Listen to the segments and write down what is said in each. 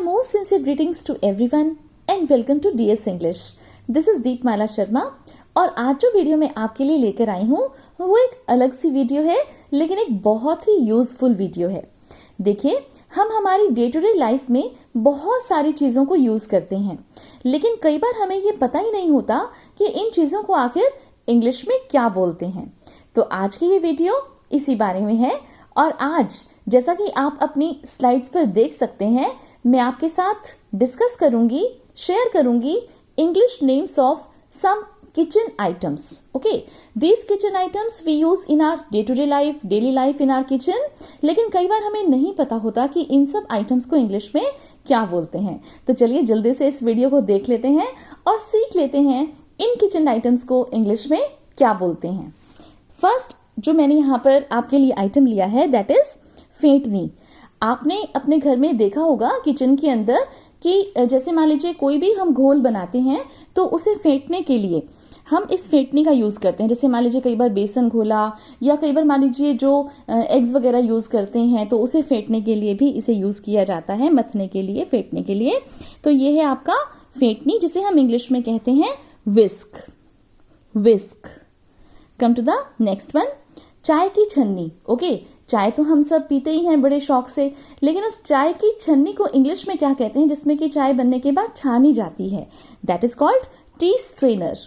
most sincere greetings to everyone and welcome to DS English. This is दीपमाला शर्मा और आज जो video मैं आपके लिए लेकर आई हूँ वो एक अलग सी वीडियो है, लेकिन एक बहुत ही यूजफुल वीडियो है। देखिए, हम हमारी डे टू डे लाइफ में बहुत सारी चीज़ों को यूज़ करते हैं, लेकिन कई बार हमें ये पता ही नहीं होता कि इन चीज़ों को आखिर इंग्लिश में क्या बोलते हैं। तो आज की ये वीडियो इसी बारे में है और आज जैसा कि आप अपनी स्लाइड्स पर देख सकते हैं, मैं आपके साथ डिस्कस करूंगी, शेयर करूंगी English names of some kitchen items. Okay, these kitchen items we use in our day-to-day life, daily life in our kitchen. लेकिन कई बार हमें नहीं पता होता कि इन सब आइटम्स को इंग्लिश में क्या बोलते हैं। तो चलिए जल्दी से इस वीडियो को देख लेते हैं और सीख लेते हैं इन किचन आइटम्स को इंग्लिश में क्या बोलते हैं। फर्स्ट जो मैंने यहाँ पर आपके लिए आइटम लिया है दैट इज फेंटनी। आपने अपने घर में देखा होगा किचन के अंदर कि जैसे मान लीजिए कोई भी हम घोल बनाते हैं तो उसे फेंटने के लिए हम इस फेंटनी का यूज़ करते हैं। जैसे मान लीजिए कई बार बेसन घोला या कई बार मान लीजिए जो एग्स वगैरह यूज़ करते हैं तो उसे फेंटने के लिए भी इसे यूज़ किया जाता है, मथने के लिए, फेंटने के लिए। तो ये है आपका फेंटनी, जिसे हम इंग्लिश में कहते हैं whisk. Whisk. Come to the next one, चाय की छन्नी। ओके, चाय तो हम सब पीते ही हैं बड़े शौक से, लेकिन उस चाय की छन्नी को इंग्लिश में क्या कहते हैं जिसमें कि चाय बनने के बाद छानी जाती है? That is called T strainer.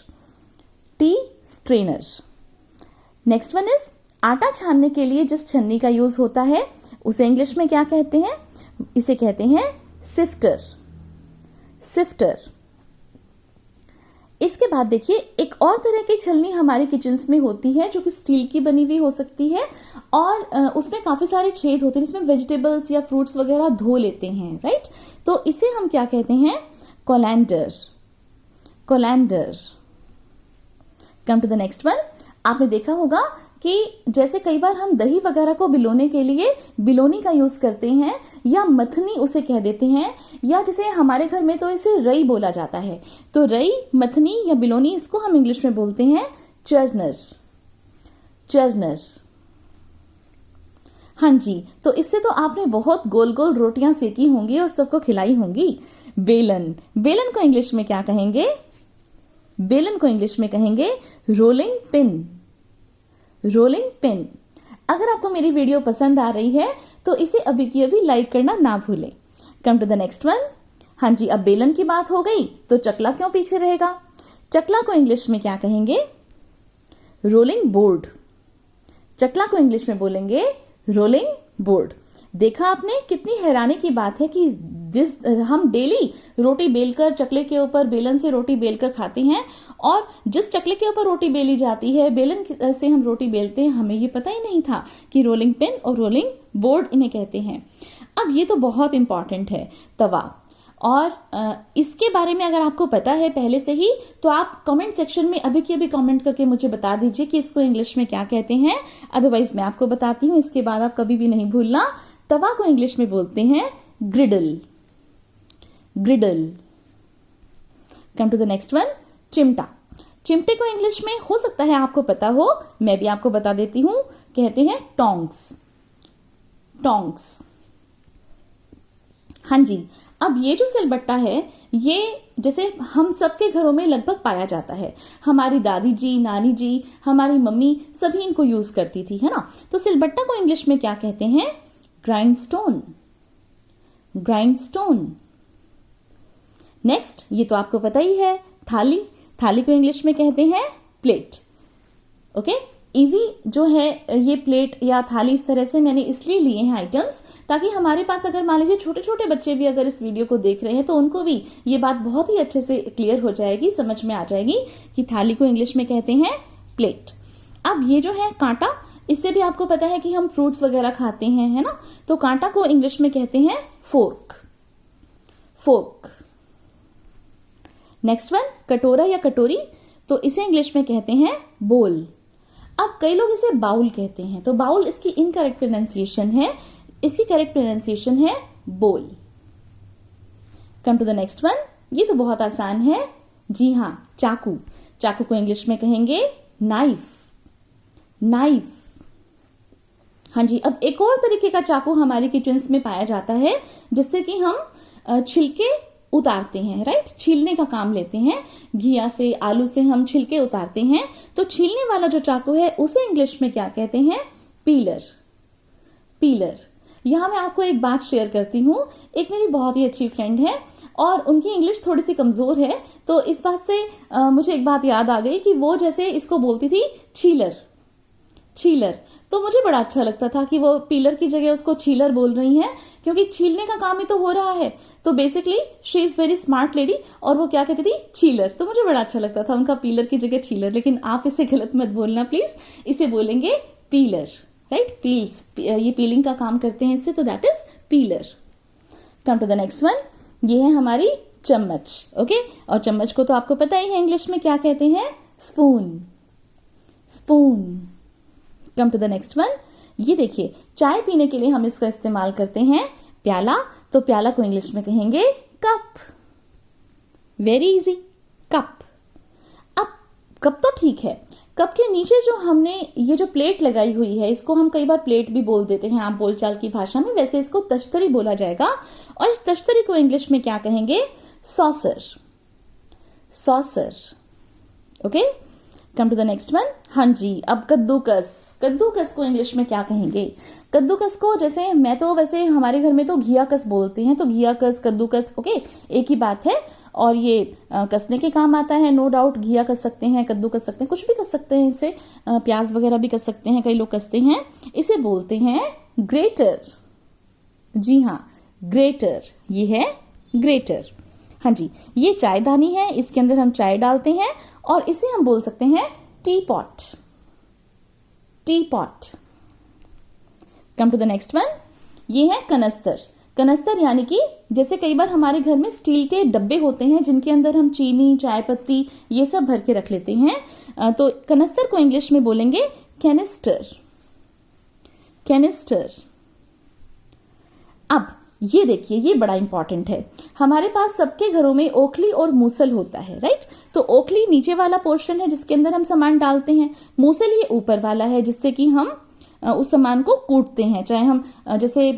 T strainer. Next one is आटा छानने के लिए जिस छन्नी का यूज होता है उसे इंग्लिश में क्या कहते हैं? इसे कहते हैं सिफ्टर। सिफ्टर। इसके बाद देखिए एक और तरह की छलनी हमारे किचन्स में होती है जो कि स्टील की बनी हुई हो सकती है और उसमें काफ़ी सारे छेद होते हैं जिसमें वेजिटेबल्स या फ्रूट्स वगैरह धो लेते हैं, राइट? तो इसे हम क्या कहते हैं? Colander. Colander. Come to the next one, आपने देखा होगा कि जैसे कई बार हम दही वगैरह को भिगोने के लिए बिलोनी का यूज करते हैं या मथनी उसे कह देते हैं, या जैसे हमारे घर में तो इसे रई बोला जाता है। तो रई, मथनी या बिलोनी, इसको हम इंग्लिश में बोलते हैं चर्नर। चर्नर। हाँ जी, तो इससे तो आपने बहुत गोल गोल रोटियां सेकी होंगी और सबको खिलाई होंगी। बेलन। बेलन को इंग्लिश में क्या कहेंगे? बेलन को इंग्लिश में कहेंगे रोलिंग पिन। Rolling pin. अगर आपको मेरी वीडियो पसंद आ रही है तो इसे अभी की अभी लाइक करना ना भूलें। Come to the next one. हाँ जी, अब बेलन की बात हो गई तो चकला क्यों पीछे रहेगा? चकला को इंग्लिश में क्या कहेंगे? Rolling board. चकला को इंग्लिश में बोलेंगे रोलिंग बोर्ड। देखा आपने, कितनी हैरानी की बात है कि जिस हम डेली रोटी बेलकर चकले के ऊपर बेलन से रोटी बेलकर खाते हैं और जिस चकले के ऊपर रोटी बेली जाती है बेलन से हम रोटी बेलते हैं, हमें ये पता ही नहीं था कि रोलिंग पिन और रोलिंग बोर्ड इन्हें कहते हैं। अब ये तो बहुत इंपॉर्टेंट है, तवा। और इसके बारे में अगर आपको पता है पहले से ही तो आप कमेंट सेक्शन में अभी की अभी कमेंट करके मुझे बता दीजिए कि इसको इंग्लिश में क्या कहते हैं। अदरवाइज मैं आपको बताती हूँ, इसके बाद आप कभी भी नहीं भूलना। तवा को इंग्लिश में बोलते हैं griddle. Griddle. Come to the next one, चिमटा। चिमटे को इंग्लिश में हो सकता है आपको पता हो, मैं भी आपको बता देती हूं, कहते हैं टोंग्स। टोंग्स। हाँ जी, अब ये जो सिलबट्टा है ये जैसे हम सबके घरों में लगभग पाया जाता है। हमारी दादी जी, नानी जी, हमारी मम्मी सभी इनको यूज करती थी, है ना? तो सिलबट्टा को इंग्लिश में क्या कहते हैं? ग्राइंडस्टोन। ग्राइंडस्टोन। नेक्स्ट, ये तो आपको पता ही है, थाली। थाली को इंग्लिश में कहते हैं प्लेट। ओके, इजी जो है ये प्लेट या थाली, इस तरह से मैंने इसलिए लिए हैं आइटम्स ताकि हमारे पास अगर मान लीजिए छोटे छोटे बच्चे भी अगर इस वीडियो को देख रहे हैं तो उनको भी ये बात बहुत ही अच्छे से क्लियर हो जाएगी, समझ में आ जाएगी कि थाली को इंग्लिश में कहते हैं प्लेट। अब ये जो है कांटा, इससे भी आपको पता है कि हम फ्रूट्स वगैरह खाते हैं, है ना? तो कांटा को इंग्लिश में कहते हैं फोर्क। फोर्क। नेक्स्ट वन, कटोरा या कटोरी, तो इसे इंग्लिश में कहते हैं बोल। अब कई लोग इसे बाउल कहते हैं, तो बाउल इसकी इनकरेक्ट प्रोनाउंसिएशन है, इसकी करेक्ट प्रोनाउंसिएशन है बोल। Come to the next one, ये तो बहुत आसान है, जी हाँ, चाकू। चाकू को इंग्लिश में कहेंगे नाइफ। नाइफ। हाँ जी, अब एक और तरीके का चाकू हमारे किचन्स में पाया जाता है जिससे कि हम छिलके उतारते हैं, राइट, छीलने का काम लेते हैं। घिया से, आलू से हम छिलके उतारते हैं, तो छीलने वाला जो चाकू है उसे इंग्लिश में क्या कहते हैं? पीलर। पीलर। यहां मैं आपको एक बात शेयर करती हूँ। एक मेरी बहुत ही अच्छी फ्रेंड है और उनकी इंग्लिश थोड़ी सी कमजोर है, तो इस बात से मुझे एक बात याद आ गई कि वो जैसे इसको बोलती थी छीलर, छीलर। तो मुझे बड़ा अच्छा लगता था कि वो पीलर की जगह उसको छीलर बोल रही हैं, क्योंकि छीलने का काम ही तो हो रहा है। तो basically she is very smart lady, और वो क्या कहती थी? छीलर। तो मुझे बड़ा अच्छा लगता था उनका पीलर की जगह छीलर। लेकिन आप इसे गलत मत बोलना प्लीज, इसे बोलेंगे पीलर, राइट। पील्स, ये पीलिंग का काम करते हैं इससे, तो that is peeler. Come to the next one. ये है हमारी चम्मच, ओके। और चम्मच को तो आपको पता ही है इंग्लिश में क्या कहते हैं? Spoon, spoon. Come to the next one. ये देखिए, चाय पीने के लिए हम इसका इस्तेमाल करते हैं प्याला, तो प्याला को इंग्लिश में कहेंगे कप। Very easy, cup. अब कप तो ठीक है, कप के नीचे जो हमने ये जो प्लेट लगाई हुई है, इसको हम कई बार प्लेट भी बोल देते हैं आप बोलचाल की भाषा में, वैसे इसको तश्तरी बोला जाएगा। और इस तश्तरी को इंग्लिश में क्या कहेंगे? Saucer, saucer, okay. Come to the next one. हाँ जी, अब कद्दूकस। कद्दूकस को इंग्लिश में क्या कहेंगे? कद्दूकस को जैसे मैं तो वैसे हमारे घर में तो घियाकस बोलते हैं, तो घियाकस, कद्दूकस, ओके, एक ही बात है। और ये कसने के काम आता है, नो डाउट। घिया कस सकते हैं, कद्दू कस सकते हैं, कुछ भी कस सकते हैं इसे, प्याज वगैरह भी कस सकते हैं, कई लोग कसते हैं। इसे बोलते हैं ग्रेटर। जी हाँ, ग्रेटर, ये है ग्रेटर। हाँ जी, ये चायदानी है, इसके अंदर हम चाय डालते हैं, और इसे हम बोल सकते हैं tea pot, tea pot. Come to the next one. ये है कनस्तर। कनस्तर यानी कि जैसे कई बार हमारे घर में स्टील के डब्बे होते हैं जिनके अंदर हम चीनी, चाय पत्ती, ये सब भर के रख लेते हैं, तो कनस्तर को इंग्लिश में बोलेंगे कैनिस्टर, कैनिस्टर। अब ये देखिए, ये बड़ा इंपॉर्टेंट है। हमारे पास सबके घरों में ओखली और मूसल होता है, राइट। तो ओखली नीचे वाला पोर्शन है जिसके अंदर हम सामान डालते हैं, मूसल ये ऊपर वाला है जिससे कि हम उस सामान को कूटते हैं। चाहे हम जैसे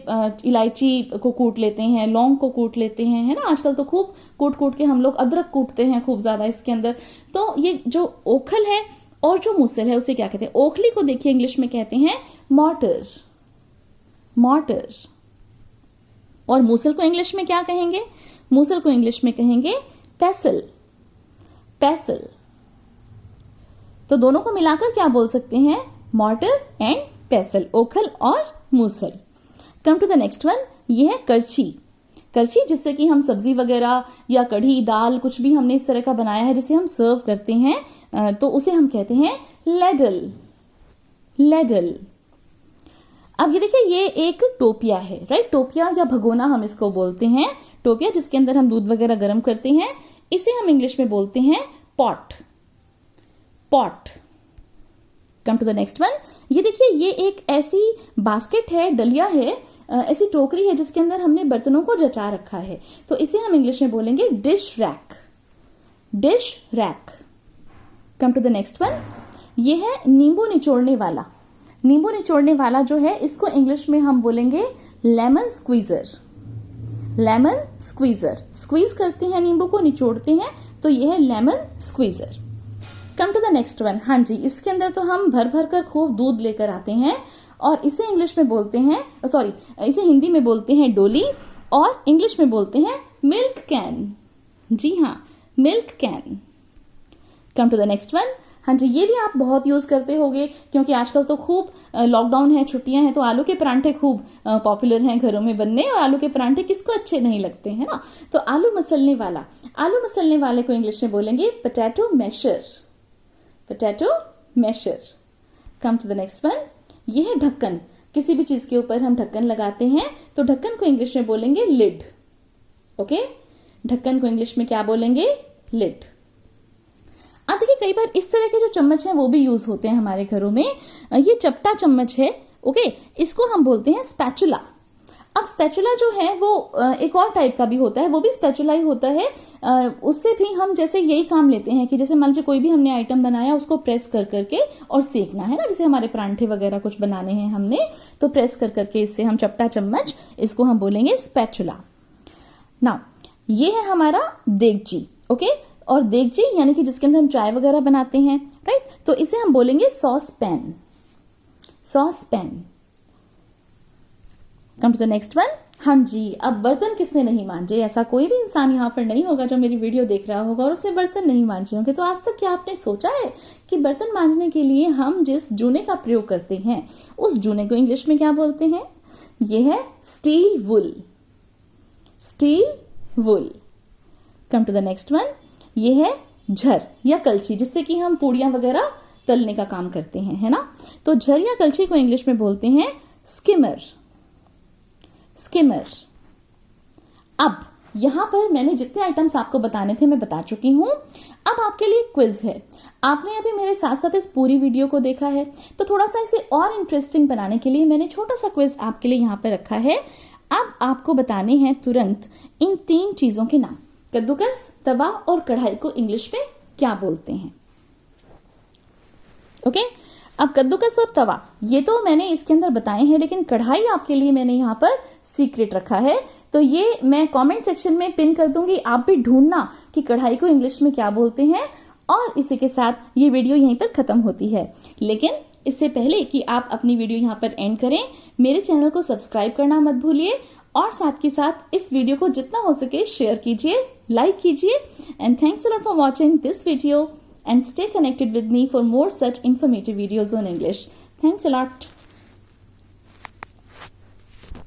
इलायची को कूट लेते हैं, लौंग को कूट लेते हैं, है ना। आजकल तो खूब कूट कूट के हम लोग अदरक कूटते हैं खूब ज्यादा इसके अंदर। तो ये जो ओखल है और जो मूसल है उसे क्या कहते हैं? ओखली को देखिए इंग्लिश में कहते हैं मॉर्टर, मॉर्टर। और मूसल को इंग्लिश में क्या कहेंगे? मूसल को इंग्लिश में कहेंगे पेसल, पेसल। तो दोनों को मिलाकर क्या बोल सकते हैं? मॉर्टर एंड पेसल, ओखल और मूसल। Come to the next one. ये है करछी, करछी जिससे कि हम सब्जी वगैरह या कढ़ी, दाल, कुछ भी हमने इस तरह का बनाया है जिसे हम सर्व करते हैं, तो उसे हम कहते हैं लेडल, लेडल। अब ये देखिए, ये एक टोपिया है, राइट। टोपिया या भगोना हम इसको बोलते हैं, टोपिया जिसके अंदर हम दूध वगैरह गर्म करते हैं, इसे हम इंग्लिश में बोलते हैं pot, pot. Come to the next one. ये देखिए, ये एक ऐसी बास्केट है, डलिया है, ऐसी टोकरी है जिसके अंदर हमने बर्तनों को जचा रखा है, तो इसे हम इंग्लिश में बोलेंगे dish rack, dish rack. Come to the next one. ये है नींबू निचोड़ने वाला, नींबू निचोड़ने वाला जो है इसको इंग्लिश में हम बोलेंगे lemon squeezer, lemon squeezer. Squeeze करते हैं नींबू को, निचोड़ते हैं, तो यह है lemon squeezer. Come to the next one. हाँ जी, इसके अंदर तो हम भर भर कर खूब दूध लेकर आते हैं, और इसे इंग्लिश में बोलते हैं, सॉरी, इसे हिंदी में बोलते हैं डोली, और इंग्लिश में बोलते हैं मिल्क कैन। जी हाँ, milk can. Come to the next one. हाँ जी, ये भी आप बहुत यूज करते होंगे, क्योंकि आजकल तो खूब लॉकडाउन है, छुट्टियां हैं, तो आलू के परांठे खूब पॉपुलर हैं घरों में बनने, और आलू के परांठे किसको अच्छे नहीं लगते हैं ना। तो आलू मसलने वाला, आलू मसलने वाले को इंग्लिश में बोलेंगे potato masher, potato masher. Come to the next one. ये है ढक्कन, किसी भी चीज के ऊपर हम ढक्कन लगाते हैं, तो ढक्कन को इंग्लिश में बोलेंगे लिड, ओके। ढक्कन को इंग्लिश में क्या बोलेंगे? लिड। अब देखिए, कई बार इस तरह के जो चम्मच हैं वो भी यूज होते हैं हमारे घरों में। ये चपटा चम्मच है, ओके, इसको हम बोलते हैं स्पैचुला। अब स्पैचुला जो है वो एक और टाइप का भी होता है, वो भी स्पैचुला ही होता है। उससे भी हम जैसे यही काम लेते हैं कि जैसे मान लीजिए कोई भी हमने आइटम बनाया, उसको प्रेस कर करके और सेकना है ना, जैसे हमारे परांठे वगैरह कुछ बनाने हैं हमने, तो प्रेस कर करके इससे हम चपटा चम्मच, इसको हम बोलेंगे स्पैचुला। नाउ ये है हमारा देगची, ओके, और देगची यानी कि जिसके अंदर हम चाय वगैरह बनाते हैं, राइट, तो इसे हम बोलेंगे sauce pan, sauce pan. Come to the next one. हाँ जी, अब बर्तन किसने नहीं मांजे? ऐसा कोई भी इंसान यहाँ पर नहीं होगा जो मेरी वीडियो देख रहा होगा और उससे बर्तन नहीं मांजे होंगे। तो आज तक क्या आपने सोचा है कि बर्तन मांजने के लिए हम जिस जूने का प्रयोग करते हैं उस जूने को इंग्लिश में क्या बोलते हैं? ये है steel wool, steel wool. Come to the next one. ये है झर या कलछी, जिससे कि हम पूड़ियां वगैरह तलने का काम करते हैं, है ना। तो झर या कलछी को इंग्लिश में बोलते हैं स्किमर, स्किमर। अब यहां पर मैंने जितने आइटम्स आपको बताने थे मैं बता चुकी हूं। अब आपके लिए क्विज है। आपने अभी मेरे साथ साथ इस पूरी वीडियो को देखा है, तो थोड़ा सा इसे और इंटरेस्टिंग बनाने के लिए मैंने छोटा सा क्विज आपके लिए यहां पर रखा है। अब आपको बताने हैं तुरंत इन 3 चीजों के नाम। कद्दूकस, तवा और कढ़ाई को इंग्लिश में क्या बोलते हैं? ओके, अब कद्दूकस और तवा ये तो मैंने इसके अंदर बताए हैं, लेकिन कढ़ाई आपके लिए मैंने यहाँ पर सीक्रेट रखा है। तो ये मैं कमेंट सेक्शन में पिन कर दूंगी, आप भी ढूंढना कि कढ़ाई को इंग्लिश में क्या बोलते हैं। और इसी के साथ ये वीडियो यहीं पर खत्म होती है। लेकिन इससे पहले कि आप अपनी वीडियो यहाँ पर एंड करें, मेरे चैनल को सब्सक्राइब करना मत भूलिए और साथ के साथ इस वीडियो को जितना हो सके शेयर कीजिए, लाइक कीजिए। And thanks a lot for watching this video and stay connected with me for more such informative videos on English. Thanks a lot.